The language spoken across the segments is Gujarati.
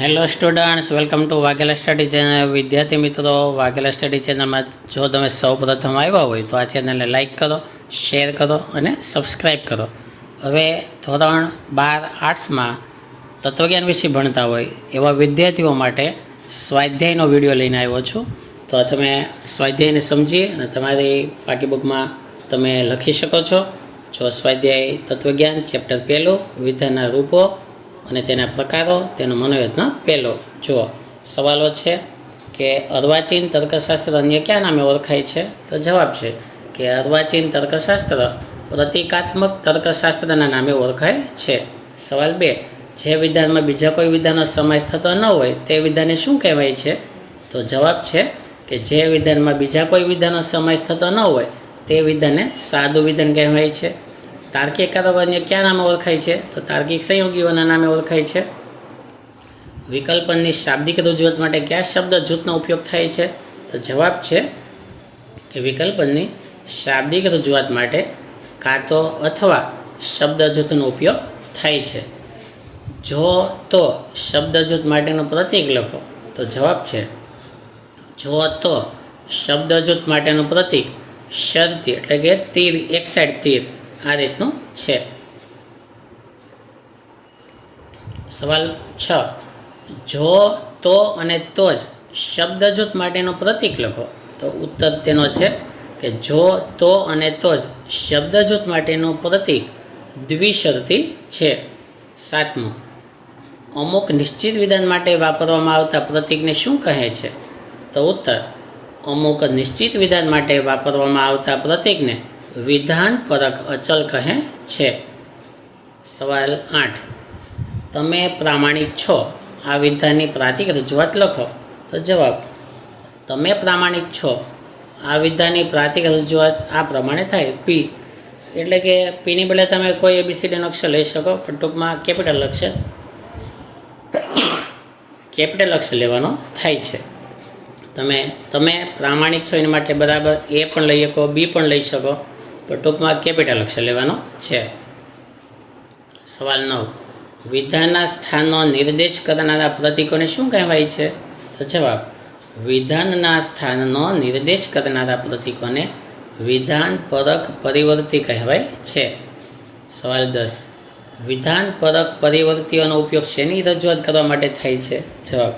Hello students, welcome to Vaghela study channel. વિદ્યાર્થી મિત્રો, વાઘેલા સ્ટડી ચેનલમાં જો તમે સૌપ્રથમ આવ્યા હોય તો આ ચેનલને લાઇક કરો, શેર કરો અને સબસ્ક્રાઈબ કરો. હવે ધોરણ 12 આર્ટ્સમાં તત્વજ્ઞાન વિશે ભણતા હોય એવા વિદ્યાર્થીઓ માટે સ્વાધ્યાયનો વિડીયો લઈને આવ્યો છું. તો તમે સ્વાધ્યાયને સમજી અને તમારી પાઠ્યબુકમાં તમે લખી શકો છો. જો સ્વાધ્યાય તત્વજ્ઞાન ચેપ્ટર 1 વિધાનના રૂપો અને તેના પ્રકારો, તેનો મનોયત્ન પહેલો. જુઓ, સવાલો છે કે અર્વાચીન તર્કશાસ્ત્ર અન્ય કયા નામે ઓળખાય છે? તો જવાબ છે કે અર્વાચીન તર્કશાસ્ત્ર પ્રતિકાત્મક તર્કશાસ્ત્રના નામે ઓળખાય છે. સવાલ 2, જે વિધાનમાં બીજા કોઈ વિધાનનો સમાવેશ થતો ન હોય તે વિધાનને શું કહેવાય છે? તો જવાબ છે કે જે વિધાનમાં બીજા કોઈ વિધાનનો સમાવેશ થતો ન હોય તે વિધાનને સાદું વિધાન કહેવાય છે. તાર્કિક કારકો અન્ય કયા નામે ઓળખાય છે? તો તાર્કિક સંયોગીઓના નામે ઓળખાય છે. વિકલ્પનની શાબ્દિક રજૂઆત માટે કયા શબ્દ જૂથનો ઉપયોગ થાય છે? તો જવાબ છે કે વિકલ્પનની શાબ્દિક રજૂઆત માટે કાં તો અથવા શબ્દ જૂથનો ઉપયોગ થાય છે. જો તો શબ્દ જૂથ માટેનું પ્રતીક લખો. તો જવાબ છે જો તો શબ્દ જૂથ માટેનું પ્રતીક શરતી એટલે કે તીર, એક સાઈડ તીર આ રીતનું છે. સવાલ 6, જો તો અને તો જ શબ્દ જૂથ માટેનું પ્રતીક લખો. તો ઉત્તર તેનો છે કે જો તો અને તો જ શબ્દ જૂથ માટેનું પ્રતીક દ્વિશરતી છે. 7મો, અમુક નિશ્ચિત વિધાન માટે વાપરવામાં આવતા પ્રતીકને શું કહે છે? તો ઉત્તર અમુક નિશ્ચિત વિધાન માટે વાપરવામાં આવતા પ્રતીકને વિધાન પરક અચલ કહે છે. સવાલ 8, તમે પ્રામાણિક છો આ વિધાનની પ્રાતિક રજૂઆત લખો. તો જવાબ, તમે પ્રામાણિક છો આ વિધાનની પ્રાતિક રજૂઆત આ પ્રમાણે થાય. પી એટલે કે પીની બદલે તમે કોઈ એબીસીડીનો અક્ષર લઈ શકો, પણ ટૂંકમાં કેપિટલ અક્ષર લેવાનો થાય છે. તમે પ્રામાણિક છો એના માટે બરાબર એ પણ લઈ શકો, બી પણ લઈ શકો, પણ ટૂંકમાં કેપિટલ અક્ષર લેવાનો છે. સવાલ 9, વિધાનના સ્થાનનો નિર્દેશ કરનારા પ્રતીકોને શું કહેવાય છે? તો જવાબ, વિધાનના સ્થાનનો નિર્દેશ કરનારા પ્રતીકોને વિધાન પરક પરિવર્તી કહેવાય છે. સવાલ 10, વિધાન પરક પરિવર્તીઓનો ઉપયોગ શેની રજૂઆત કરવા માટે થાય છે? જવાબ,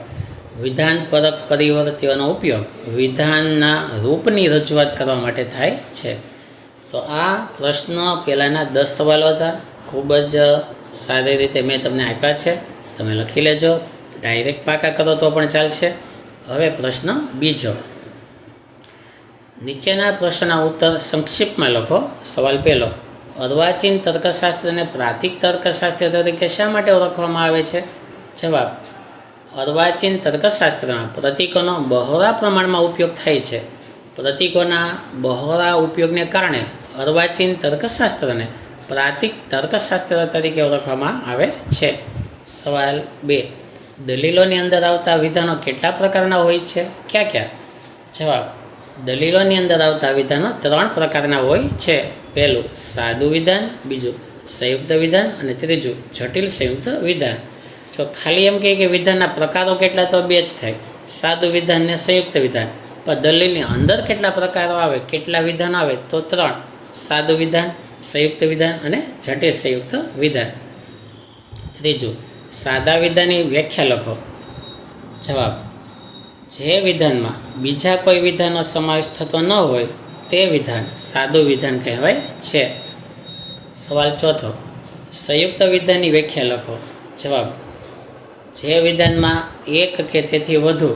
વિધાન પરક પરિવર્તીઓનો ઉપયોગ વિધાનના રૂપની રજૂઆત કરવા માટે થાય છે. તો આ પ્રશ્ન પહેલાંના 10 સવાલો હતા. ખૂબ જ સારી રીતે મેં તમને આપ્યા છે, તમે લખી લેજો. ડાયરેક્ટ પાકા કરો તો પણ ચાલશે. હવે પ્રશ્ન બીજો, નીચેના પ્રશ્નના ઉત્તર સંક્ષિપ્તમાં લખો. સવાલ 1, અર્વાચીન તર્કશાસ્ત્રને પ્રાતિક તર્કશાસ્ત્ર તરીકે શા માટે ઓળખવામાં આવે છે? જવાબ, અર્વાચીન તર્કશાસ્ત્રમાં પ્રતીકોનો બહોળા પ્રમાણમાં ઉપયોગ થાય છે. પ્રતીકોના બહોળા ઉપયોગને કારણે અર્વાચીન તર્કશાસ્ત્રને પ્રાતિક તર્કશાસ્ત્ર તરીકે ઓળખવામાં આવે છે. સવાલ 2, દલીલોની અંદર આવતા વિધાનો કેટલા પ્રકારના હોય છે? ક્યાં ક્યાં? જવાબ, દલીલોની અંદર આવતા વિધાનો 3 પ્રકારના હોય છે. પહેલું સાદું વિધાન, બીજું સંયુક્ત વિધાન અને ત્રીજું જટિલ સંયુક્ત વિધાન. જો ખાલી એમ કહે કે વિધાનના પ્રકારો કેટલા, તો 2 જ થાય, સાદું વિધાન ને સંયુક્ત વિધાન. પણ દલીલની અંદર કેટલા પ્રકારો આવે, કેટલા વિધાનો આવે, તો 3, સાદું વિધાન, સંયુક્ત વિધાન અને જટિલ સંયુક્ત વિધાન. ત્રીજું, સાદા વિધાનની વ્યાખ્યા લખો. જવાબ, જે વિધાનમાં બીજા કોઈ વિધાનનો સમાવેશ થતો ન હોય તે વિધાન સાદું વિધાન કહેવાય છે. સવાલ 4, સંયુક્ત વિધાનની વ્યાખ્યા લખો. જવાબ, જે વિધાનમાં એક કે તેથી વધુ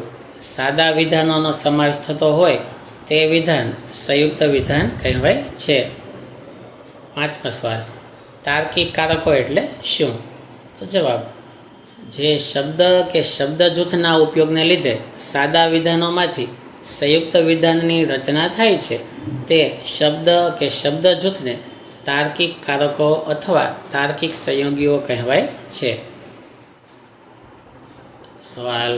સાદા વિધાનોનો સમાવેશ થતો હોય તે વિધાન સંયુક્ત વિધાન કહેવાય છે. 5મો સવાલ, તાર્કિક કારકો એટલે શું? તો જવાબ, જે શબ્દ કે શબ્દ જૂથના ઉપયોગને લીધે સાદા વિધાનોમાંથી સંયુક્ત વિધાનની રચના થાય છે તે શબ્દ કે શબ્દ જૂથને તાર્કિક કારકો અથવા તાર્કિક સંયોગીઓ કહેવાય છે. સવાલ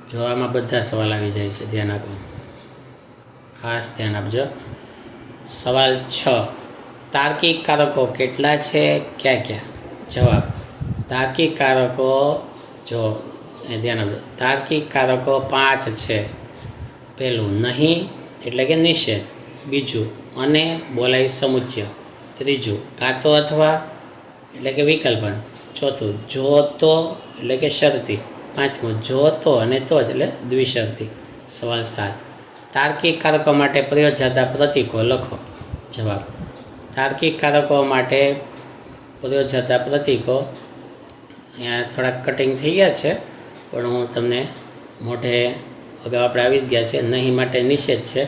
6, આમાં બધા સવાલ આવી જાય છે, ધ્યાન આપો, ખાસ ધ્યાન આપજો. સવાલ 6, તાર્કિક કારકો કેટલા છે, ક્યાં ક્યાં? જવાબ, તાર્કિક કારકો જો ધ્યાન આપજો, તાર્કિક કારકો 5 છે. પહેલું નહીં એટલે કે નિષેધ, બીજું અને બોલાય સમુચ્ચય, ત્રીજું કાં તો અથવા એટલે કે વિકલ્પન, ચોથું જો તો એટલે કે શરતી, પાંચમું જો તો અને તો જ એટલે દ્વિશરતી. સવાલ 7, તાર્કિક કારકો માટે પ્રયોજાતા પ્રતીકો લખો. જવાબ, તાર્કિક કારકો માટે પ્રયોજાતા પ્રતીકો અહીંયા થોડાક કટિંગ થઈ ગયા છે, પણ હું તમને મોઢે અગાઉ આપણે આવી જ ગયા છે. નહીં માટે નિષેધ છે,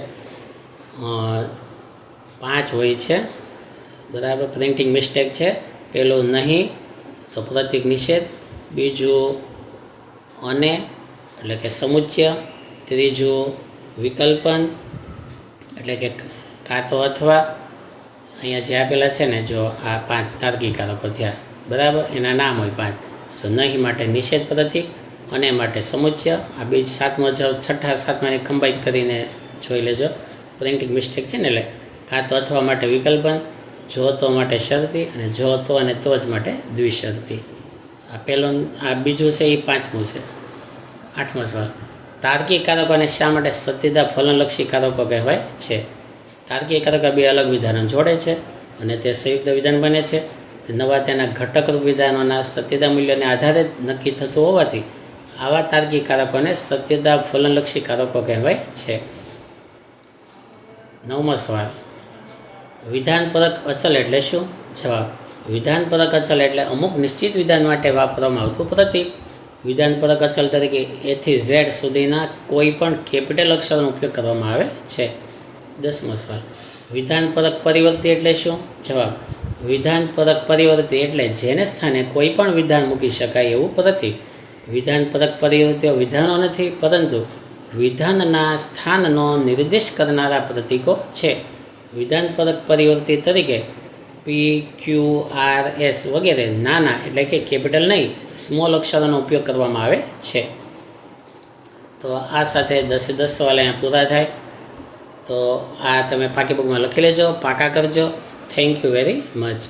5 હોય છે, બરાબર. પ્રિન્ટિંગ મિસ્ટેક છે. પહેલું નહીં તો પ્રતીક નિષેધ, બીજું અને એટલે કે સમુચ્ચય, ત્રીજું વિકલ્પન એટલે કે કાં તો અથવા. અહીંયા જે આપેલા છે ને, જો આ 5 તાર્કિક કારકો થયા, બરાબર, એના નામ હોય 5. જો નહીં માટે નિષેધ પ્રતીક, અને માટે સમુચ્ચય, આ બીજ 7મો જો 6ઠા 7માને કમ્બાઈન કરીને જોઈ લેજો. પ્રિન્ટિંગ મિસ્ટેક છે ને, એટલે કાં તો અથવા માટે વિકલ્પન, જો તો માટે શરતી, અને જો તો અને તો જ માટે દ્વિશરતી. આ પહેલું, આ બીજું છે એ 5મું છે. 8મો સવાલ, તાર્કિક કારકોને શા માટે સત્યતા ફલનલક્ષી કારકો કહેવાય છે? તાર્કિક કારકો 2 અલગ વિધાનો જોડે છે અને તે સંયુક્ત વિધાન બને છે. તે નવા તેના ઘટકરૂપ વિધાનોના સત્યતા મૂલ્યોને આધારે નક્કી થતું હોવાથી આવા તાર્કિક કારકોને સત્યતા ફલનલક્ષી કારકો કહેવાય છે. 9મો સવાલ, વિધાનપરક અચલ એટલે શું? જવાબ, વિધાનપરક અચલ એટલે અમુક નિશ્ચિત વિધાન માટે વાપરવામાં આવતું પ્રતીક. વિધાનપરક અચલ તરીકે A થી Z સુધીના કોઈ પણ કેપિટલ અક્ષરનો ઉપયોગ કરવામાં આવે છે. 10મો સવાલ, વિધાનપરક પરિવર્તી એટલે શું? જવાબ, વિધાનપરક પરિવર્તી એટલે જેને સ્થાને કોઈ પણ વિધાન મૂકી શકાય એવું પ્રતીક. વિધાનપરક પરિવર્તીઓ વિધાનો નથી, પરંતુ વિધાનના સ્થાનનો નિર્દેશ કરનારા પ્રતીકો છે. વિધાનપરક પરિવર્તી તરીકે P, Q, R, S વગેરે નાના એટલે કે કેપિટલ નહીં, સ્મોલ અક્ષરોનો ઉપયોગ કરવામાં આવે છે. તો આ સાથે 10 સવાલ અહીંયા પૂરા થાય. તો આ તમે પાકી બુકમાં લખી લેજો, પાકા કરજો. Thank you very much.